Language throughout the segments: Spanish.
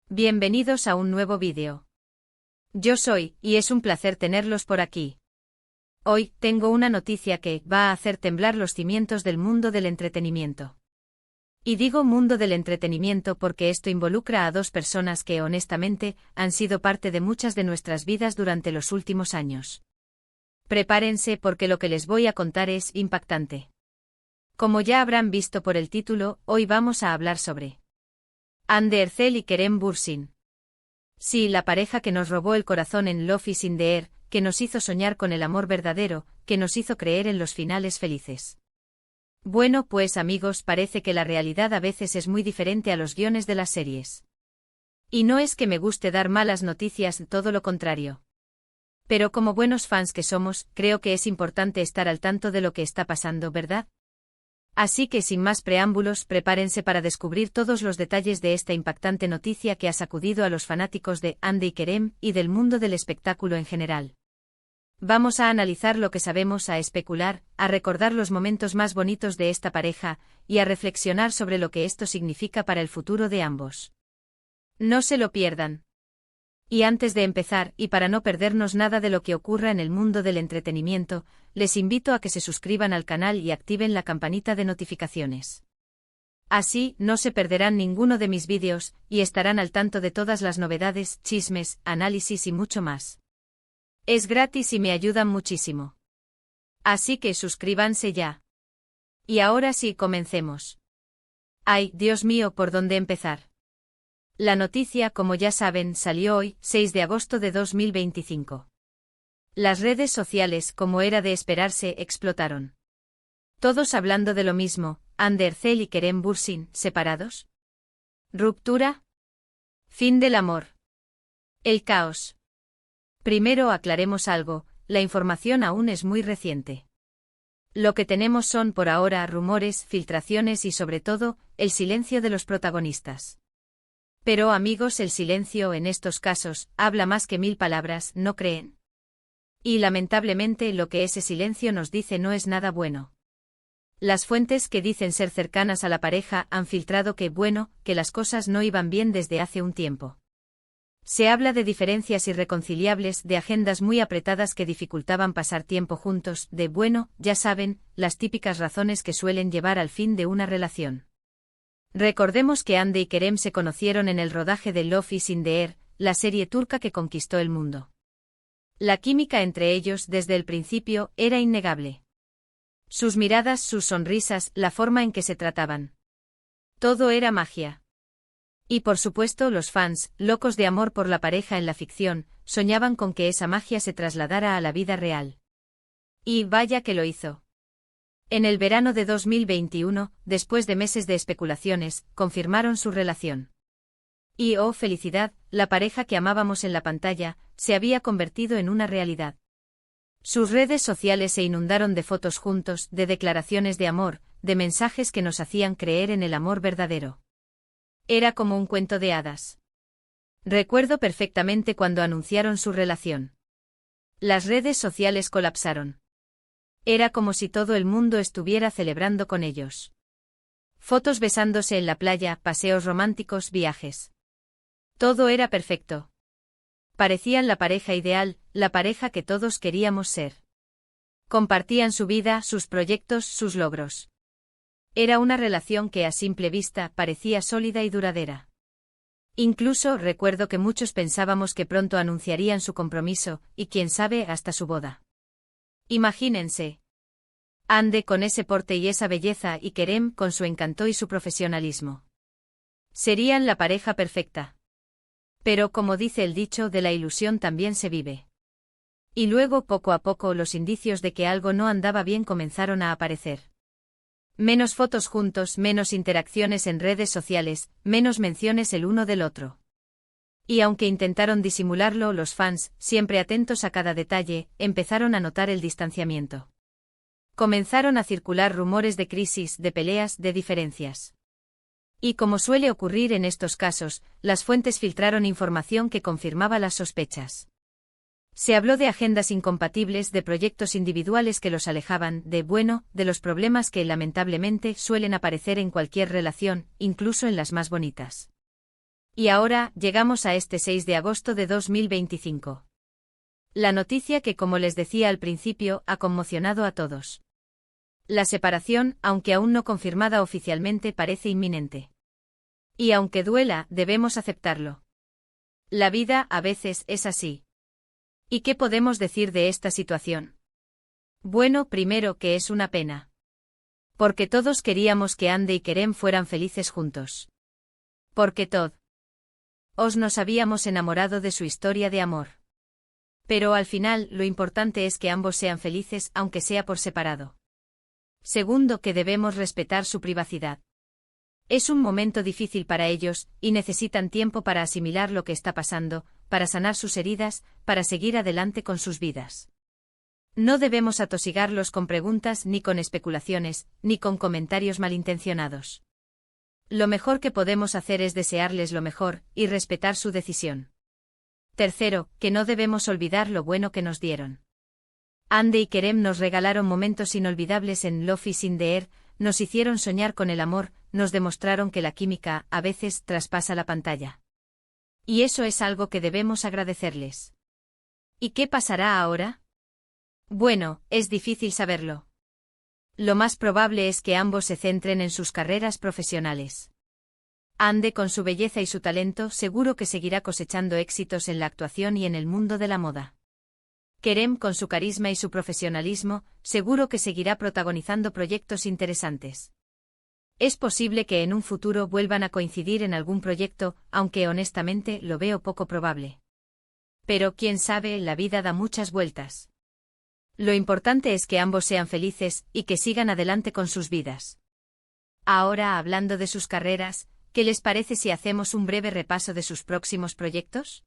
Bienvenidos a un nuevo vídeo. Yo soy, y es un placer tenerlos por aquí. Hoy, tengo una noticia que va a hacer temblar los cimientos del mundo del entretenimiento. Y digo mundo del entretenimiento porque esto involucra a dos personas que, honestamente, han sido parte de muchas de nuestras vidas durante los últimos años. Prepárense porque lo que les voy a contar es impactante. Como ya habrán visto por el título, hoy vamos a hablar sobre Hande Erçel y Kerem Bürsin. Sí, la pareja que nos robó el corazón en Love is in the Air, que nos hizo soñar con el amor verdadero, que nos hizo creer en los finales felices. Bueno, pues amigos, parece que la realidad a veces es muy diferente a los guiones de las series. Y no es que me guste dar malas noticias, todo lo contrario. Pero como buenos fans que somos, creo que es importante estar al tanto de lo que está pasando, ¿verdad? Así que sin más preámbulos, prepárense para descubrir todos los detalles de esta impactante noticia que ha sacudido a los fanáticos de Hande y Kerem y del mundo del espectáculo en general. Vamos a analizar lo que sabemos, a especular, a recordar los momentos más bonitos de esta pareja y a reflexionar sobre lo que esto significa para el futuro de ambos. No se lo pierdan. Y antes de empezar, y para no perdernos nada de lo que ocurra en el mundo del entretenimiento, les invito a que se suscriban al canal y activen la campanita de notificaciones. Así, no se perderán ninguno de mis vídeos, y estarán al tanto de todas las novedades, chismes, análisis y mucho más. Es gratis y me ayudan muchísimo. Así que suscríbanse ya. Y ahora sí, comencemos. Ay, Dios mío, ¿por dónde empezar? La noticia, como ya saben, salió hoy, 6 de agosto de 2025. Las redes sociales, como era de esperarse, explotaron. Todos hablando de lo mismo, Hande Erçel y Kerem Bürsin, ¿separados? ¿Ruptura? ¿Fin del amor? El caos. Primero aclaremos algo, la información aún es muy reciente. Lo que tenemos son por ahora rumores, filtraciones y sobre todo, el silencio de los protagonistas. Pero amigos, el silencio en estos casos habla más que 1000 palabras, ¿no creen? Y lamentablemente lo que ese silencio nos dice no es nada bueno. Las fuentes que dicen ser cercanas a la pareja han filtrado que las cosas no iban bien desde hace un tiempo. Se habla de diferencias irreconciliables, de agendas muy apretadas que dificultaban pasar tiempo juntos, ya saben, las típicas razones que suelen llevar al fin de una relación. Recordemos que Hande y Kerem se conocieron en el rodaje de Love is in the Air, la serie turca que conquistó el mundo. La química entre ellos desde el principio era innegable. Sus miradas, sus sonrisas, la forma en que se trataban. Todo era magia. Y por supuesto los fans, locos de amor por la pareja en la ficción, soñaban con que esa magia se trasladara a la vida real. Y vaya que lo hizo. En el verano de 2021, después de meses de especulaciones, confirmaron su relación. Y oh felicidad, la pareja que amábamos en la pantalla, se había convertido en una realidad. Sus redes sociales se inundaron de fotos juntos, de declaraciones de amor, de mensajes que nos hacían creer en el amor verdadero. Era como un cuento de hadas. Recuerdo perfectamente cuando anunciaron su relación. Las redes sociales colapsaron. Era como si todo el mundo estuviera celebrando con ellos. Fotos besándose en la playa, paseos románticos, viajes. Todo era perfecto. Parecían la pareja ideal, la pareja que todos queríamos ser. Compartían su vida, sus proyectos, sus logros. Era una relación que a simple vista parecía sólida y duradera. Incluso recuerdo que muchos pensábamos que pronto anunciarían su compromiso, y quién sabe, hasta su boda. Imagínense. Hande con ese porte y esa belleza y Kerem con su encanto y su profesionalismo. Serían la pareja perfecta. Pero como dice el dicho, de la ilusión también se vive. Y luego poco a poco los indicios de que algo no andaba bien comenzaron a aparecer. Menos fotos juntos, menos interacciones en redes sociales, menos menciones el uno del otro. Y aunque intentaron disimularlo, los fans, siempre atentos a cada detalle, empezaron a notar el distanciamiento. Comenzaron a circular rumores de crisis, de peleas, de diferencias. Y como suele ocurrir en estos casos, las fuentes filtraron información que confirmaba las sospechas. Se habló de agendas incompatibles, de proyectos individuales que los alejaban, de los problemas que lamentablemente suelen aparecer en cualquier relación, incluso en las más bonitas. Y ahora, llegamos a este 6 de agosto de 2025. La noticia que, como les decía al principio, ha conmocionado a todos. La separación, aunque aún no confirmada oficialmente, parece inminente. Y aunque duela, debemos aceptarlo. La vida, a veces, es así. ¿Y qué podemos decir de esta situación? Bueno, primero que es una pena. Porque todos queríamos que Ande y Kerem fueran felices juntos. Porque todos nos habíamos enamorado de su historia de amor. Pero al final, lo importante es que ambos sean felices, aunque sea por separado. Segundo, que debemos respetar su privacidad. Es un momento difícil para ellos, y necesitan tiempo para asimilar lo que está pasando, para sanar sus heridas, para seguir adelante con sus vidas. No debemos atosigarlos con preguntas, ni con especulaciones, ni con comentarios malintencionados. Lo mejor que podemos hacer es desearles lo mejor, y respetar su decisión. Tercero, que no debemos olvidar lo bueno que nos dieron. Ande y Kerem nos regalaron momentos inolvidables en Love is in the Air, nos hicieron soñar con el amor, nos demostraron que la química, a veces, traspasa la pantalla. Y eso es algo que debemos agradecerles. ¿Y qué pasará ahora? Bueno, es difícil saberlo. Lo más probable es que ambos se centren en sus carreras profesionales. Ande, con su belleza y su talento, seguro que seguirá cosechando éxitos en la actuación y en el mundo de la moda. Kerem, con su carisma y su profesionalismo, seguro que seguirá protagonizando proyectos interesantes. Es posible que en un futuro vuelvan a coincidir en algún proyecto, aunque honestamente lo veo poco probable. Pero quién sabe, la vida da muchas vueltas. Lo importante es que ambos sean felices, y que sigan adelante con sus vidas. Ahora, hablando de sus carreras, ¿qué les parece si hacemos un breve repaso de sus próximos proyectos?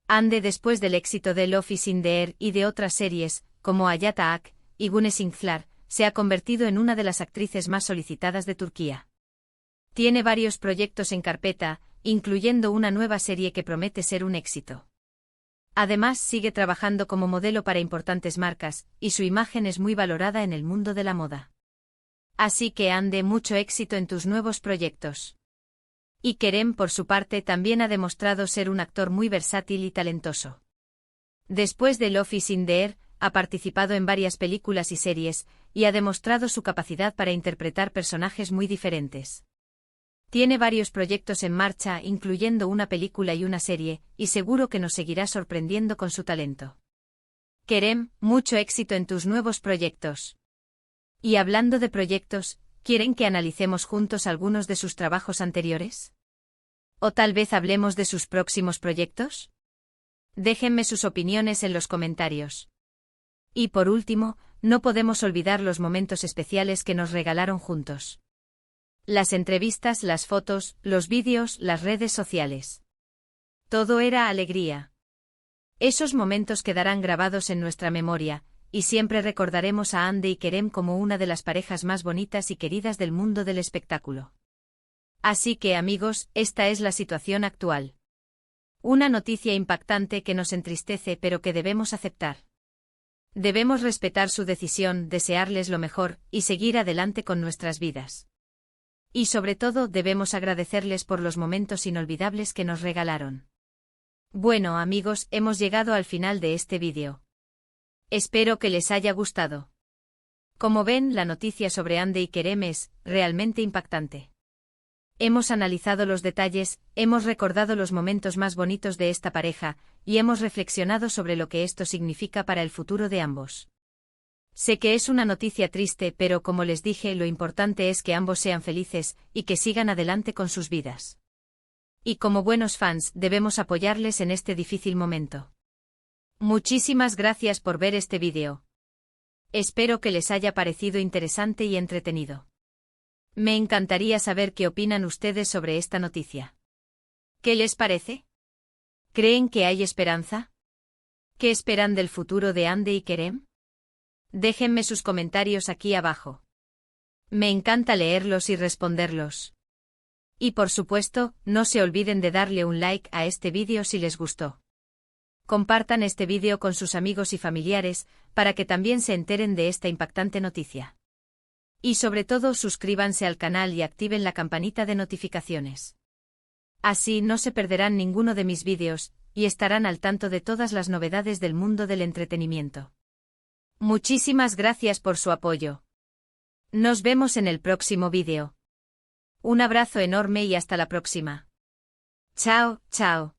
Ande, después del éxito de Love is in the Air y de otras series, como Hayata Ak y Güneş Ünsal, se ha convertido en una de las actrices más solicitadas de Turquía. Tiene varios proyectos en carpeta, incluyendo una nueva serie que promete ser un éxito. Además, sigue trabajando como modelo para importantes marcas, y su imagen es muy valorada en el mundo de la moda. Así que Ande, mucho éxito en tus nuevos proyectos. Y Kerem, por su parte, también ha demostrado ser un actor muy versátil y talentoso. Después de Love is in the Air, ha participado en varias películas y series, y ha demostrado su capacidad para interpretar personajes muy diferentes. Tiene varios proyectos en marcha, incluyendo una película y una serie, y seguro que nos seguirá sorprendiendo con su talento. Kerem, mucho éxito en tus nuevos proyectos. Y hablando de proyectos, ¿quieren que analicemos juntos algunos de sus trabajos anteriores? ¿O tal vez hablemos de sus próximos proyectos? Déjenme sus opiniones en los comentarios. Y por último, no podemos olvidar los momentos especiales que nos regalaron juntos. Las entrevistas, las fotos, los vídeos, las redes sociales. Todo era alegría. Esos momentos quedarán grabados en nuestra memoria, y siempre recordaremos a Ande y Kerem como una de las parejas más bonitas y queridas del mundo del espectáculo. Así que, amigos, esta es la situación actual. Una noticia impactante que nos entristece pero que debemos aceptar. Debemos respetar su decisión, desearles lo mejor, y seguir adelante con nuestras vidas. Y sobre todo, debemos agradecerles por los momentos inolvidables que nos regalaron. Bueno, amigos, hemos llegado al final de este vídeo. Espero que les haya gustado. Como ven, la noticia sobre Ande y Kerem es realmente impactante. Hemos analizado los detalles, hemos recordado los momentos más bonitos de esta pareja, y hemos reflexionado sobre lo que esto significa para el futuro de ambos. Sé que es una noticia triste, pero como les dije, lo importante es que ambos sean felices, y que sigan adelante con sus vidas. Y como buenos fans, debemos apoyarles en este difícil momento. Muchísimas gracias por ver este vídeo. Espero que les haya parecido interesante y entretenido. Me encantaría saber qué opinan ustedes sobre esta noticia. ¿Qué les parece? ¿Creen que hay esperanza? ¿Qué esperan del futuro de Ande y Kerem? Déjenme sus comentarios aquí abajo. Me encanta leerlos y responderlos. Y por supuesto, no se olviden de darle un like a este vídeo si les gustó. Compartan este vídeo con sus amigos y familiares, para que también se enteren de esta impactante noticia. Y sobre todo, suscríbanse al canal y activen la campanita de notificaciones. Así no se perderán ninguno de mis vídeos, y estarán al tanto de todas las novedades del mundo del entretenimiento. Muchísimas gracias por su apoyo. Nos vemos en el próximo vídeo. Un abrazo enorme y hasta la próxima. Chao, chao.